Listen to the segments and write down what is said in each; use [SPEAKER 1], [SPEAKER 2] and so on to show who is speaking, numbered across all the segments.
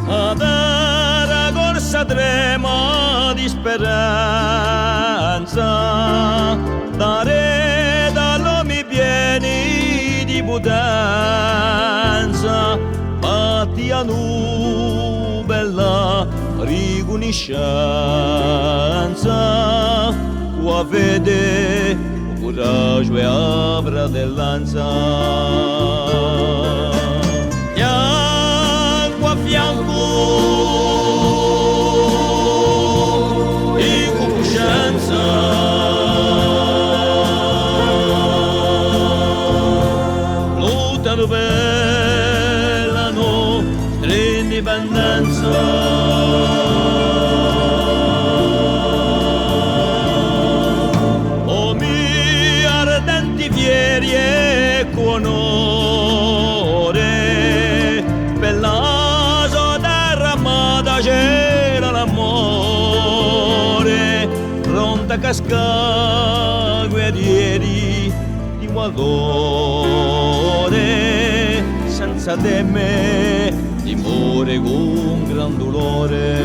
[SPEAKER 1] Adara corsa trema di speranza, dare dall'uomo pieni di potenza, batti a nu bella riconoscenza, qua vede coraggio e a fratellanza. Fianco a fianco in conoscenza, lottano per la nostra indipendenza. E con onore per la sua terra amata c'era l'amore, pronta a cascare guerrieri di valore, senza teme timore con gran dolore.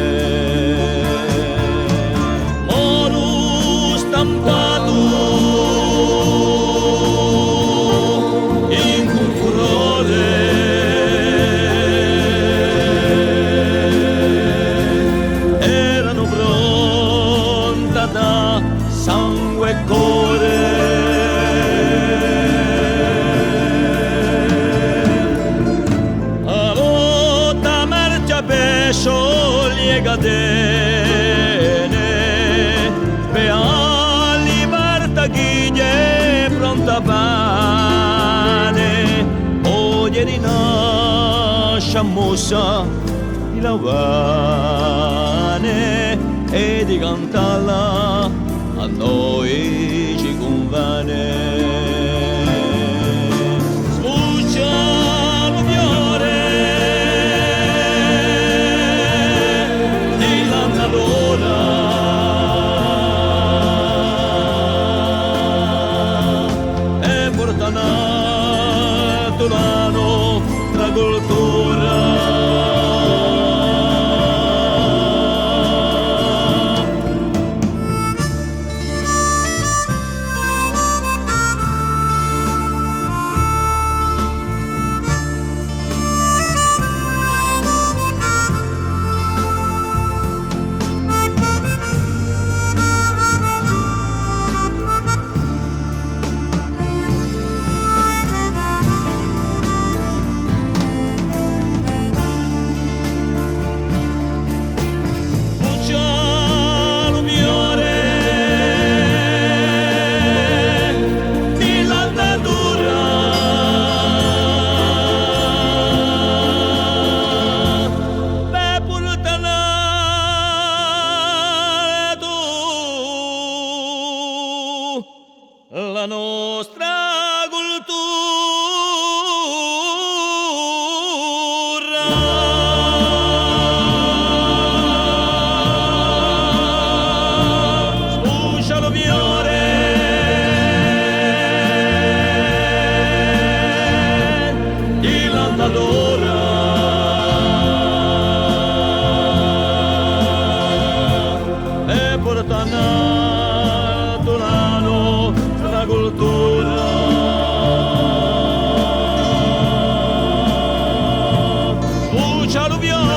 [SPEAKER 1] Moro stampato sangue e cuore, a lotta merce pesce le catene, per la libertà chi è pronta pane, oggi rinasce mossa di lavane e di cantarla a noi ci conviene. Sbuccia lo fiore di l'annadora, e porta nato la nostra cultura. La nostra cultura. Sbuccia lo fiore di l'annadora, e porta nato l'anno la cultura. Sbuccia lo fiore